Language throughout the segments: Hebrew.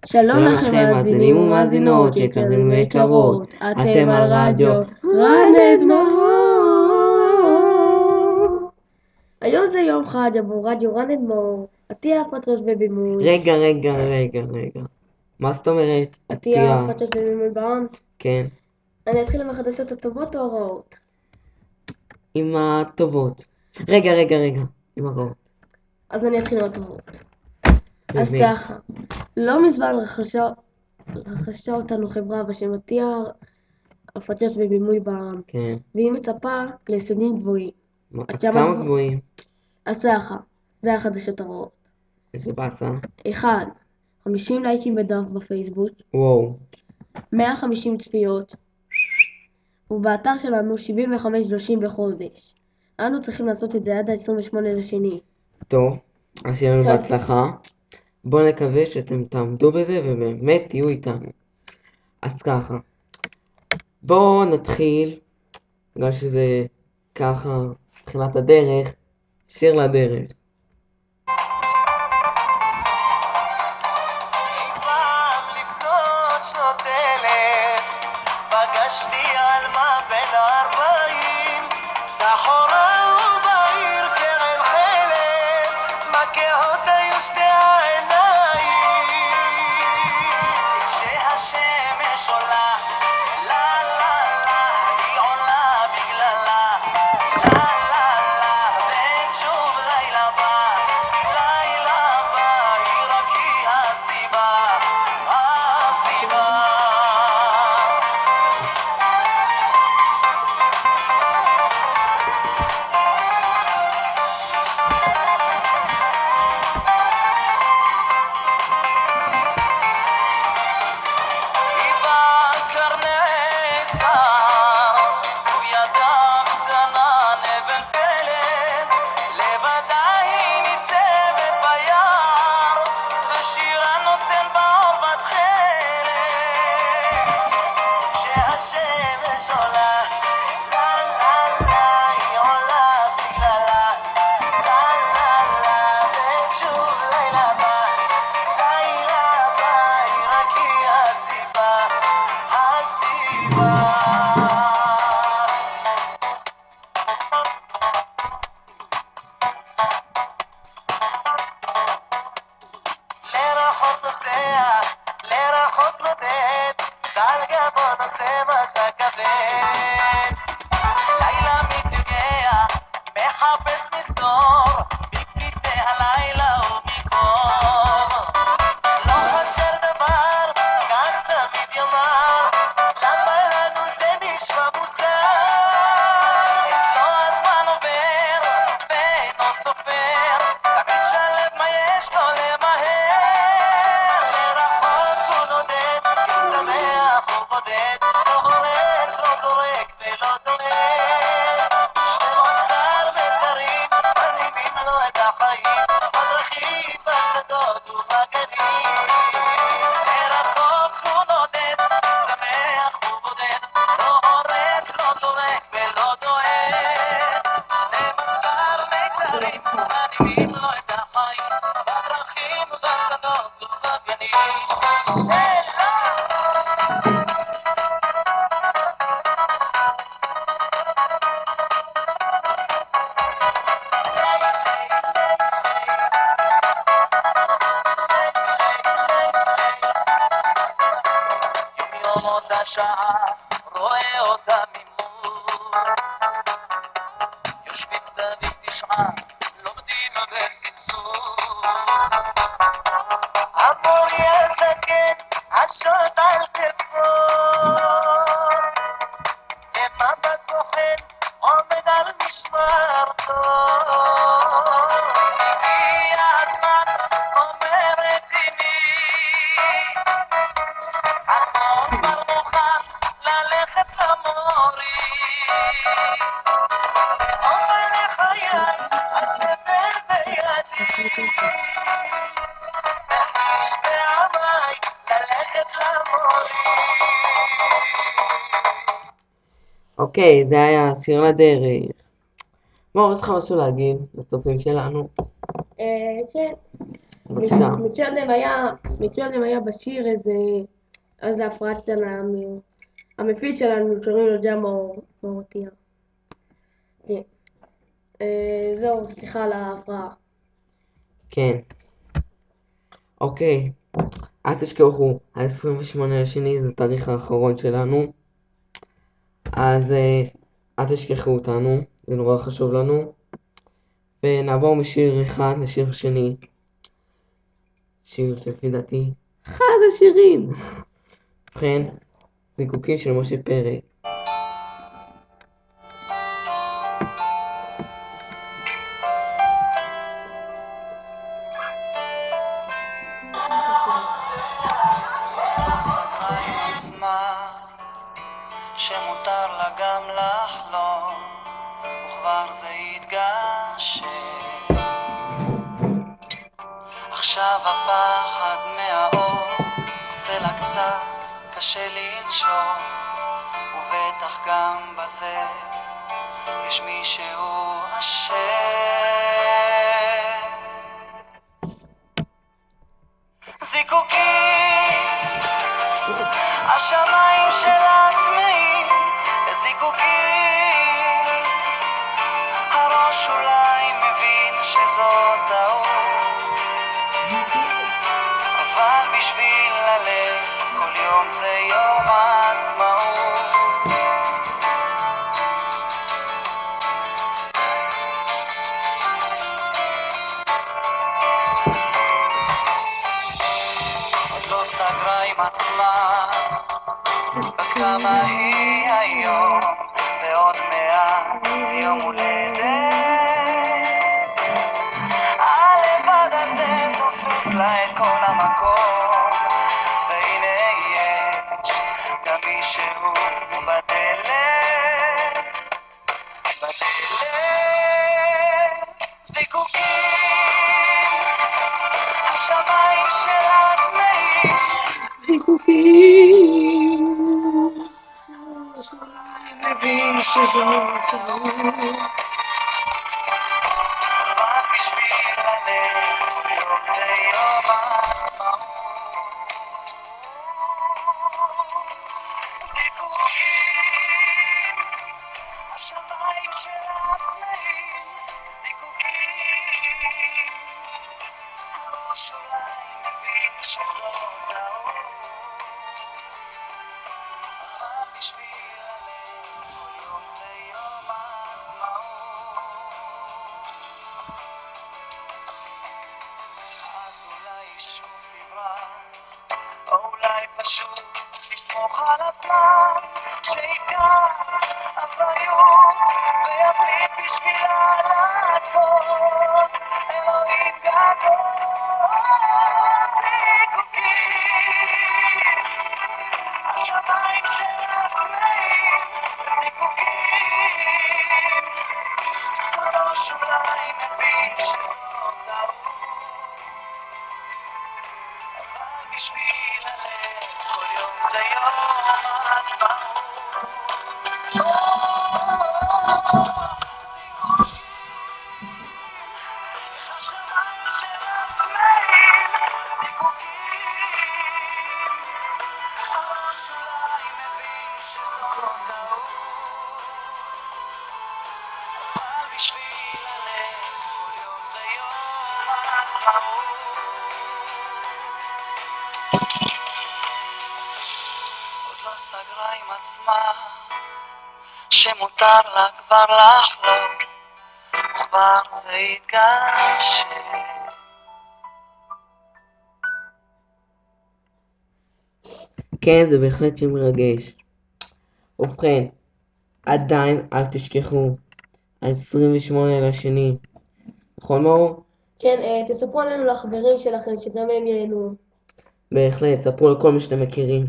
שלום לכם מאזינים ומאזינות יקרים ויקרות, אתם על רדיו רנד מאור. היום זה יום חג עבור רדיו רנד מאור, עטיה הפקות ובימוי. רגע. מה זאת אומרת? עטיה הפקות ובימוי בעם? כן. אני אתחיל עם החדשות הטובות או הרעות? עם הטובות. רגע. עם הרעות. אז אני אתחיל עם הטובות. אז באמת. ככה, לא מזמן רכשה אותנו חברה בשם עטיה הפקות ובימוי בעם. כן. והיא מצפה להישגים גבוהים. כמה גבוהים? אז ככה, זה החדשות הרעות. איזה באסה. 1. 50 לייקים בדף בפייסבוק, וואו. 150 צפיות, ובאתר שלנו 75 דושים בחודש. אנו צריכים לעשות את זה עד ה-28 לשני. טוב, אז שיהיה לנו בהצלחה. בואו נקווה שאתם תעמדו בזה ובאמת תהיו איתנו. אז ככה, בואו נתחיל, בגלל שזה ככה, תחילת הדרך, שיר לדרך. פגשתי אלמה בן 40, זכורה ובעיר קרן חלק, מכהות היו שתי העיניים. כשהשמש עולה, לה לה לה, היא עולה בגללה, לה לה לה, ושוב לילה בא, היא רק היא הסיבה, הסיבה. השמש עולה, לה לה לה, היא עולה בגללה, לה לה לה, ושוב לילה בא, היא רק היא הסיבה, הסיבה. לרחוק נוסע, לרחוק נודד, על גבו נושא מסע כבד. לילה מתייגע, מחפש מסתור, בקטעי הלילה ומקור. לא חסר דבר, כך תמיד יאמר, למה לנו זה נשמע מוזר? אז לא הזמן עובר, ואינו סופר, תמיד שלב מה יש לו למהר. לרחוק הוא נודד, כי שמח הוא בודד, לא הורס, לא זורק ולא דואג. 12 מטרים, מרנימים לו את החיים, בדרכים, בשדות ובגנים. לרחוק הוא נודד, כי שמח הוא בודד, לא הורס, לא זורק ולא דואג. 12 מטרים, מרנימים לו את החיים, בדרכים, בשדות ובגנים. יום אותה שעה, רואה אותה ממול, יושבים סביב 9, לומדים בסמסור. המורי הזקן, השוט על כתפו, ומבט בוחן עומד על משמרתו. הגיע הזמן, אומרת אמי, הכל כבר מוכן ללכת למורי. אומר לחיי, הסבל בידי, מחיש בעמי ללכת למורי. אוקיי, זה היה שיר לדרך. מור, יש לך משהו להגיד לצופים שלנו? כן. בבקשה. מקודם היה בשיר איזה הפרעה קטנה, המפיץ שלנו קוראים לו ג'אמו מורטיה. כן. זהו, סליחה על ההפרעה. כן. אוקיי. אל תשכחו, ה-28 לשני זה התאריך האחרון שלנו. אז אל תשכחו אותנו, זה נורא חשוב לנו. ונעבור משיר אחד לשיר שני. שיר שלפי דעתי אחד השירים. ובכן, זיקוקים של משה פרץ. לא סגרה עם עצמה שמותר לה גם לחלום, וכבר זה יתגשם. עכשיו הפחד מהאור עושה לה קצת קשה לנשום, ובטח גם בזה יש מישהו אשם. זיקוקים, השמיים שלה צמאים לזיקוקים. הראש אולי מבין שזאת טעות, אבל בשביל הלב כל יום זה יום העצמאות. עוד לא סגרה עם עצמה בת כמה היא היום, ועוד מעט יום הולדת. הלבד הזה תופס לה את כל המקום, והנה יש גם מישהו בדלת. זיקוקים, השמיים שלה צמאים. מבין שזאת טעות, אבל בשביל הלב כל יום זה יום העצמאות. זיקוקים, השמיים שלה צמאים. זיקוקים, הראש אולי מבין שזאת טעות, אבל בשביל הלב כל יום זה יום העצמאות. אז אולי שוב תברח, או אולי פשוט תסמוך על הזמן שיקח אחריות ויחליט בשבילה להכות. אלוהים גדול. זיקוקים, השמיים שלה צמאים לזיקוקים. הראש אולי מבין שזאת טעות, אבל בשביל הלב כל יום זה יום העצמאות. השמיים שלה צמאים לזיקוקים. הראש אולי מבין שזאת טעות, אבל בשביל הלב כל יום זה יום העצמאות. עוד לא סגרה עם עצמה שמותר לה כבר לחלום, וכבר זה יתגשם. כן, זה בהחלט שיר מרגש. ובכן, עדיין אל תשכחו, ה-28 לשני. נכון מאור? כן, תספרו עלינו לחברים שלכם, שגם הם ייהנו. בהחלט, ספרו לכל מי שאתם מכירים.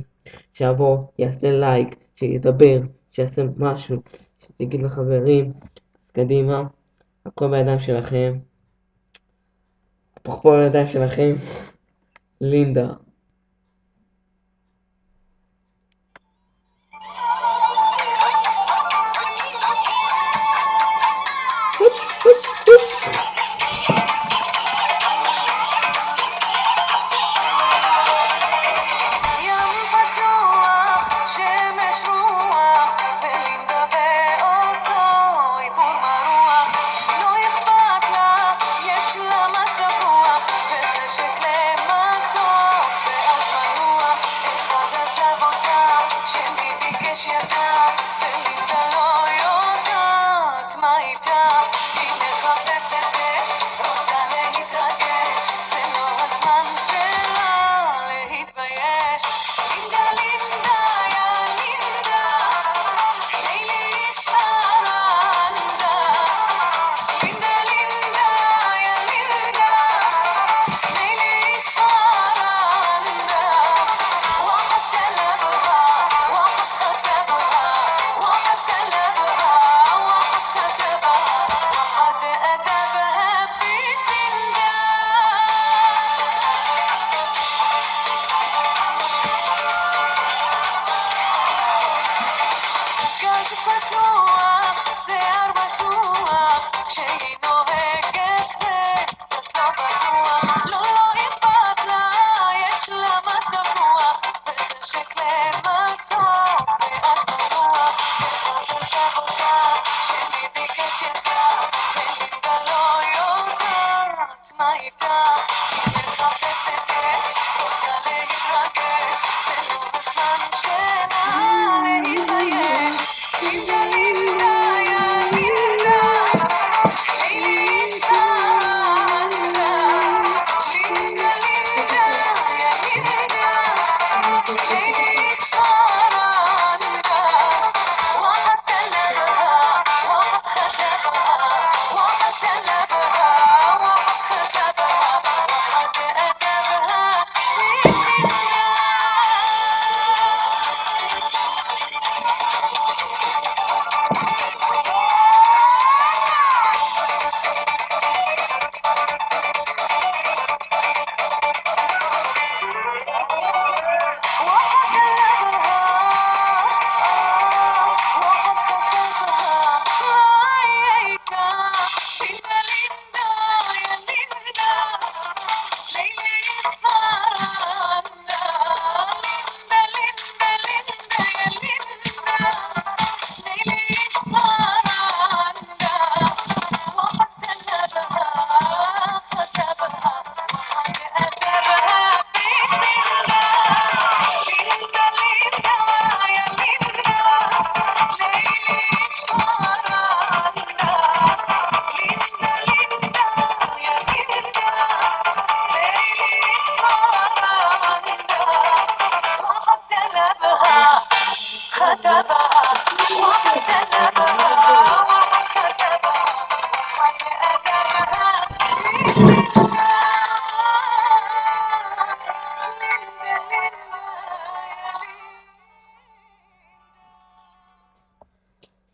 שיבוא, יעשה לייק, שידבר, שיעשה משהו, שיגיד לחברים. אז קדימה, הכל בידיים שלכם. הפכפור בידיים שלכם. לינדה.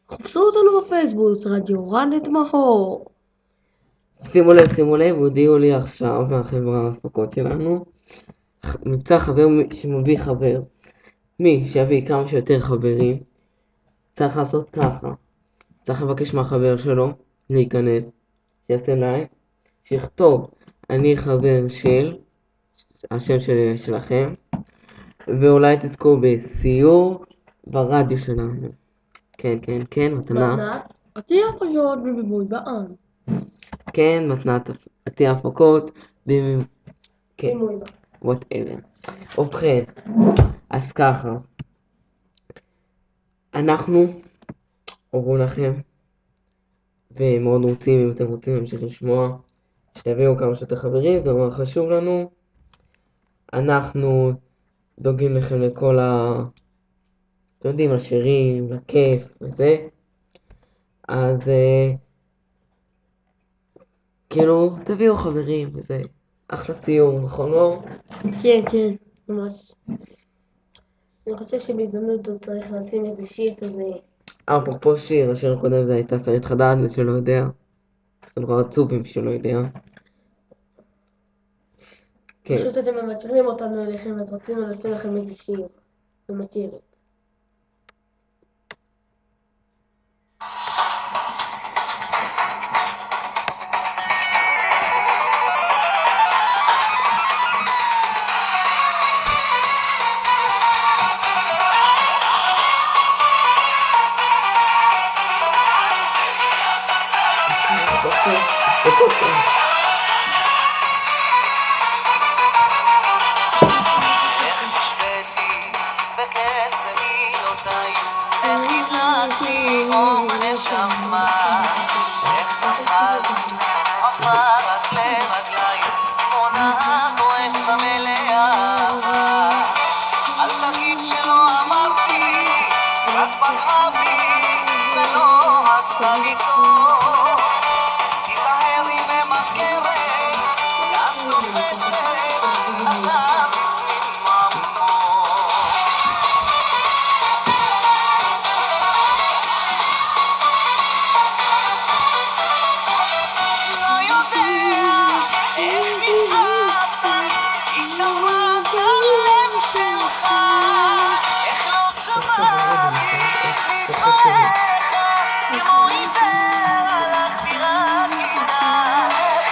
חפשו אותנו בפייסבוק, רדיו רנט מאור. שימו לב, הודיעו לי עכשיו מהחברה ההפקות שלנו, מבצע חבר שמביא חבר. מי שיביא כמה שיותר חברים, צריך לעשות ככה. צריך לבקש מהחבר שלו להיכנס, שיעשה לייק, שיכתוב אני חבר של, השם שלכם, ואולי תזכו בסיור ברדיו שלנו. כן, מתנה. מתנת עתיע פשוט בביבוי בעם. כן, מתנת עתיע הפקות, כן, בימוי בעם. whatever. ובכן, אז ככה, אנחנו אומרים לכם, ומאוד רוצים, אם אתם רוצים להמשיך לשמוע, שתביאו כמה שיותר חברים, זה מאוד חשוב לנו. אנחנו דואגים לכם לכל אתם יודעים, לשירים, לכיף וזה. אז כאילו, תביאו חברים וזה. אחלה סיור, נכון לא? כן, ממש. אני חושב שבהזדמנות הוא צריך לשים איזה שיר כזה. אפרופו שיר, השיר הקודם זה הייתה שרית חדד, מי שלא יודע. זה נורא עצוב אם שלא יודע. כן. פשוט אתם ממצרים אותנו אליכם, אז רצינו לשים לכם איזה שיר. ומכיר. איך נשבתי בקסם מילותיי, איך הדלקתי אור בנשמה, איך נחלתי עפר רק לרגליי, כמו נהר רועש צמא לאהבה. אל תגיד שלא אמרתי, רק פגעה בי ולא עשתה לי טוב. תיזהר היא ממכרת, ואז תופסת אתה בפנים עמוק. לא יודע איך נסערת, היא שמרה את הלב שלך, איך לא שמעתי מדבריך, כמו עיוור הלכתי רק איתך,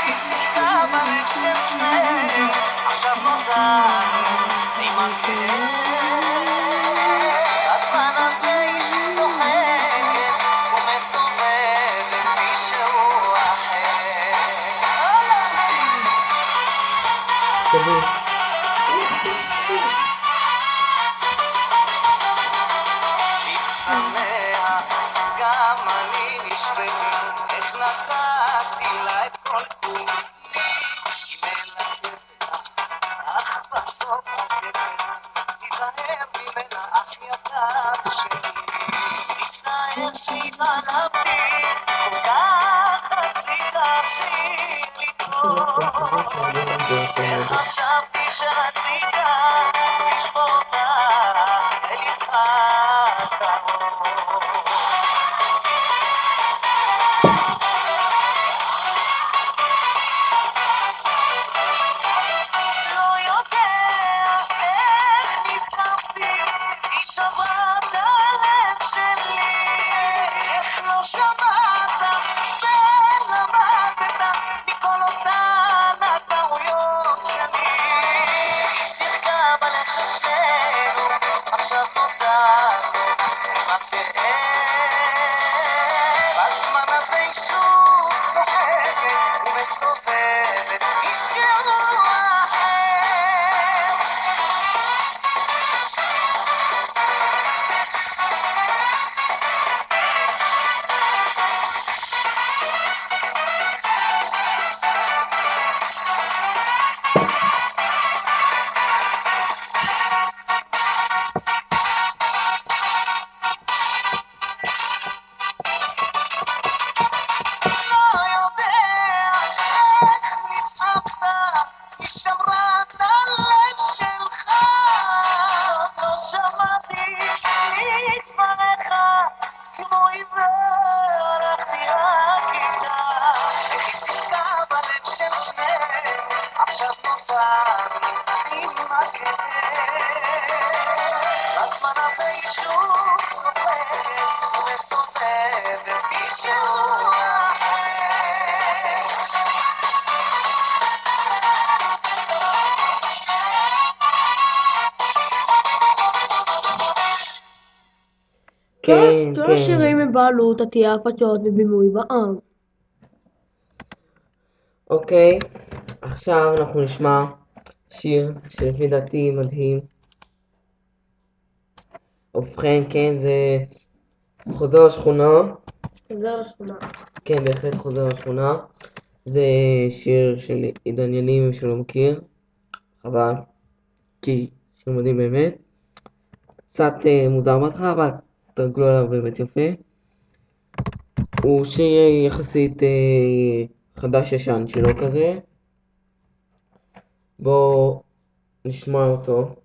היא שיחקה בלב של שניהם, עכשיו נותרנו עם הכאב. בזמן הזה היא צוחקת ומסובבת מישהו אחר. בקסמיה גם אני נשבתי, איך נתתי לה את כל כולי, היא מלטפת אך בסוף עוקצת, תיזהר ממנה אח יקר שלי. מצטער שהתעלמתי, כל כך רצית שהיא לקרוא, וחשבתי שרצית לשבור אותה ללבך הטהור. לא יודע איך נשרפתי, היא שברה את הלב שלי, איך לא שמעת ולמדת מכל אותן הטעויות שלי. היא שיחקה בלב של שנינו, עכשיו נותרנו עם הכאב. בזמן הזה היא שוב צוחקת ומסובבת מישהו אחר. בזמן הזה היא שוב סופרת ומסובבת מישהו אחר. כן, כל כן. השירים הם בעלות עטייה, הפצ'ות ובימוי בעם. אוקיי, עכשיו אנחנו נשמע שיר שלפי דעתי מדהים. ובכן, כן, זה חוזר לשכונה. חוזר לשכונה. כן, בהחלט חוזר לשכונה. זה שיר של עידן יניב, מי שלא מכיר. חבל, כי שיר מדהים באמת. קצת מוזר בהתחלה, אבל תרגלו עליו באמת יפה. הוא שיר יחסית חדש ישן שלו כזה. בואו נשמע אותו.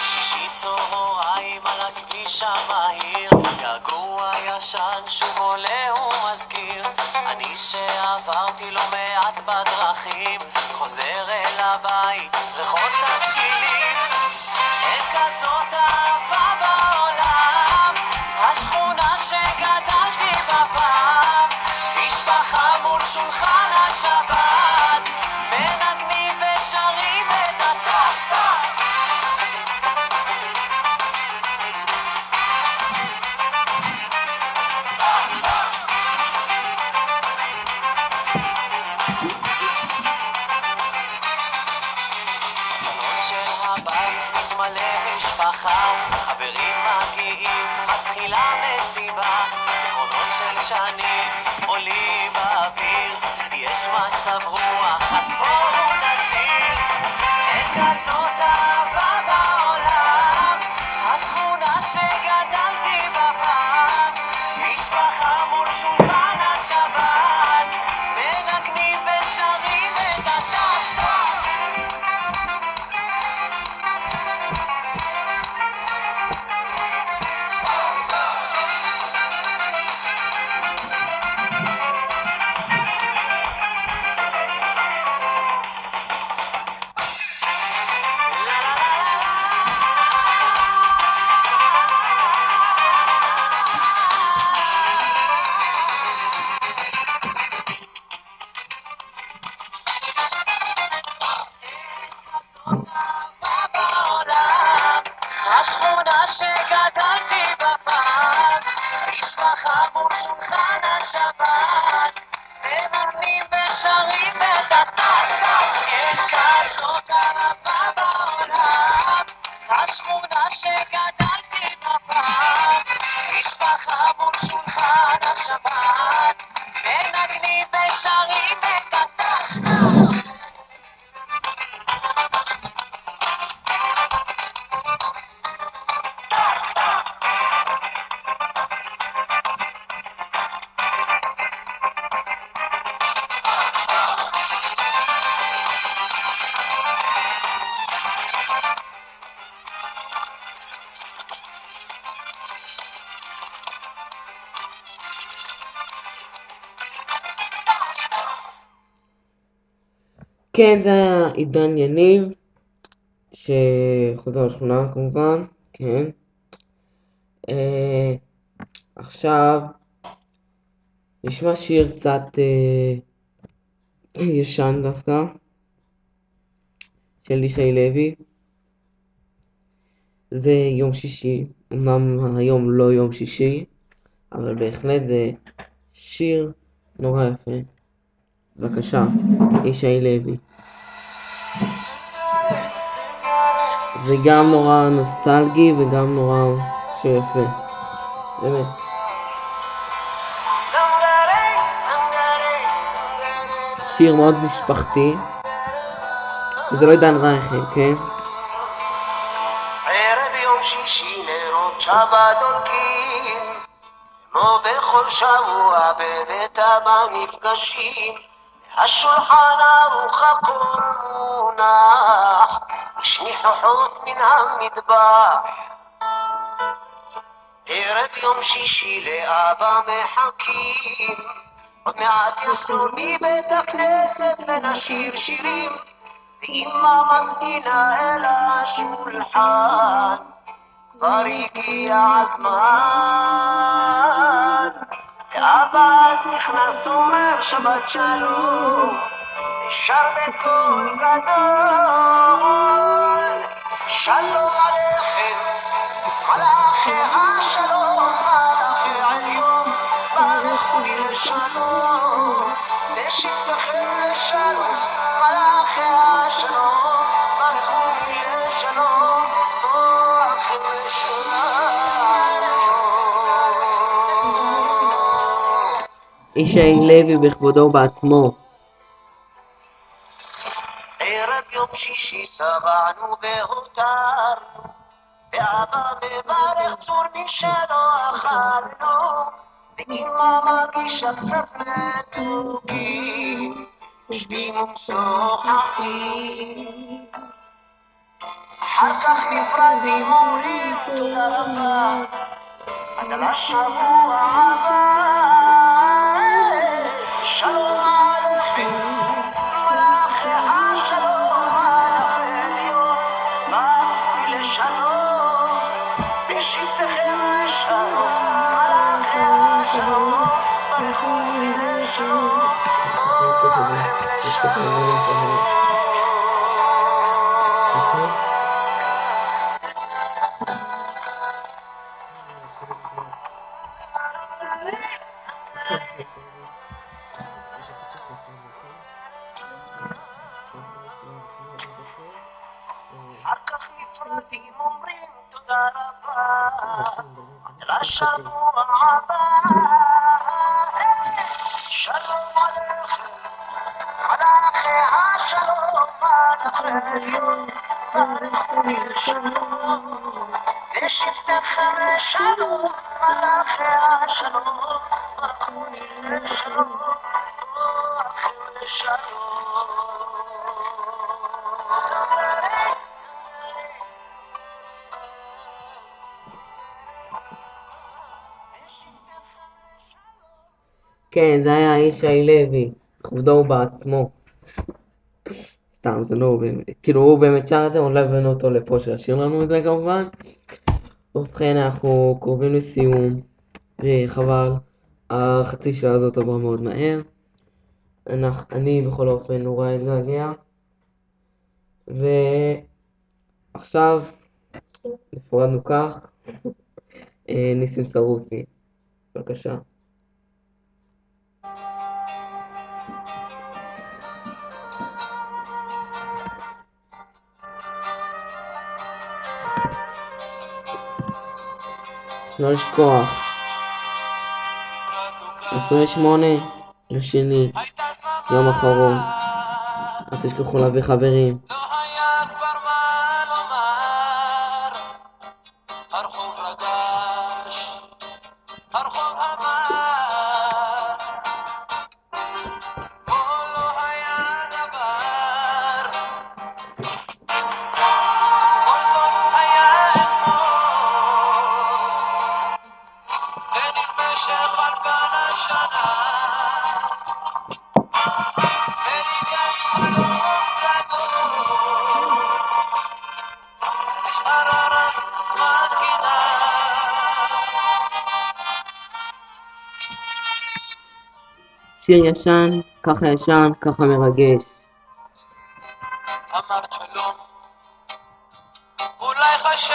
שישי צהריים על הכביש המהיר, געגוע ישן שוב עולה ומזכיר. אני שעברתי לא מעט בדרכים, חוזר אל הבית, ריחות תבשילים. אין כזאת אהבה בעולם, השכונה שגדלתי בה פעם. משפחה מול שולחן השבת, מנגנים ושרים את הטשטש. סלון של הבית מתמלא משפחה, חברים מגיעים, מתחילה מסיבה. זיכרונות של שנים עולים באוויר, יש מצב רוח, אז בואו נשיר. אין כזאת אהבה בעולם, השכונה שגדלתי בה פעם. משפחה מול שולחן השבת, מנגנים ושרים את הטשטש. כזאת אהבה בעולם, השכונה שגדלתי בה פעם. משפחה מול שולחן השבת, מנגנים ושרים את הטשטש. אין כזאת אהבה בעולם, השכונה שגדלתי בה פעם. משפחה מול שולחן השבת, מנגנים ושרים את הטשטש. כן, זה היה עידן יניב, שחוזר לשכונה כמובן, כן. עכשיו נשמע שיר קצת ישן דווקא, של ישי לוי. זה יום שישי, אמנם היום לא יום שישי, אבל בהחלט זה שיר נורא יפה. בבקשה, ישי לוי. זה גם נורא נוסטלגי וגם נורא שיר יפה, באמת. שיר מאוד משפחתי, וזה לא עידן רייכל, כן? ערב יום שישי נרות שבת דולקים, כמו בכל שבוע בבית אבא נפגשים, השולחן ערוך הכל מונח, יש ניחוחות מן המטבח. ערב יום שישי לאבא מחכים, עוד מעט יחזור מבית הכנסת ונשיר שירים, ואמא מזמינה אל השולחן, כבר הגיע הזמן. ואבא אז נכנס אומר שבת שלום, נשר בקול גדול, שלום עליכם מלאכי השלום, מלאכי עליון ברכוני לשלום, בשבתכם לשלום, מלאכי השלום ברכוני לשלום, בואכם לשלום. ישי לוי בכבודו ובעצמו. ערב יום שישי שבענו והותרנו, ואבא מברך צור משלו אכלנו, ואמא מגישה קצת מתוקים, יושבים ומשוחחים. אחר כך נפרדים אומרים תודה רבה, עד לשבוע הבא. שלום עליכם מלאכי השלום, מלאכי עליון ברכוני לשלום, בשבתכם לשלום, מלאכי השלום ברכוני לשלום, בואכם לשלום. אחר כך נפרדים אומרים תודה רבה, עד לשבוע הבא. שלום עליכם מלאכי השלום, מלאכי עליון ברכוני לשלום, בשבתכם לשלום, מלאכי השלום ברכוני לשלום, בואכם לשלום. כן, זה היה ישי לוי, בכבודו ובעצמו. סתם, זה לא באמת, כאילו הוא באמת שר את זה, עוד לא הבאנו אותו לפה שישיר לנו את זה כמובן. ובכן, אנחנו קרובים לסיום, וחבל, החצי שעה הזאת עברה מאוד מהר. אני בכל אופן נורא אתגעגע. ועכשיו, נפרדנו כך, ניסים סרוסי, בבקשה. לא לשכוח, 28 לשני, יום אחרון, אל תשכחו להביא חברים. לא היה כבר מה לומר, הרחוב רגש, הרחוב המר, פה לא היה דבר, כל זאת היה אתמול, ונדמה שחלפה לשנה, ונגיע חלום גדול, נשארה רק מנגינה. שיר ישן, ככה ישן, ככה מרגש. אמרת שלום, אולי חשבת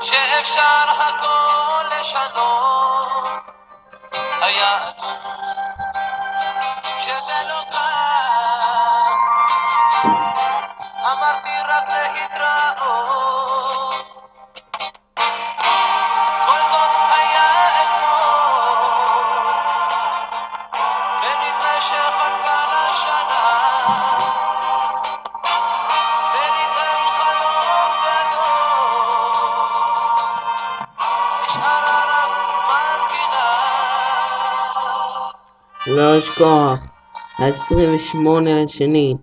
שאפשר הכל לשנות, היה עצוב שזה לא כך, אמרתי רק להתראות, כל זאת היה אתמול, ונדמה שחלפה לשנה, לא לשכוח, ה-28 לשני,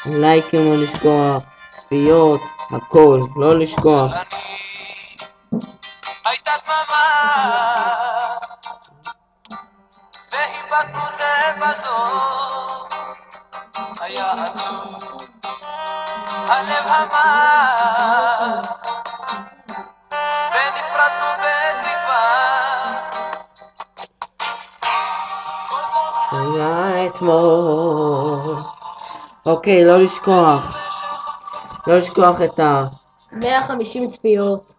לייקים לא לשכוח, צפיות, הכל, לא לשכוח. הייתה דממה והיבטנו זה בזו, היה עצוב הלב המר ונפרדנו בתקווה. היה אתמול. אוקיי, לא לשכוח את 150 צפיות,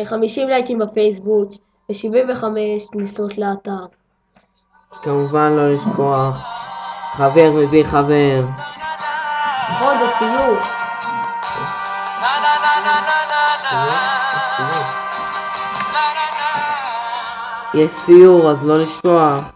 50 לייקים בפייסבוק ו75 כניסות לאתר. כמובן לא לשכוח, חבר מביא חבר. נכון, זה ציור. יש סיור, אז לא לשכוח.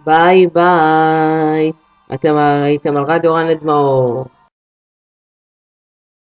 ביי ביי. אתם הייתם על רדיו רן לדמאור.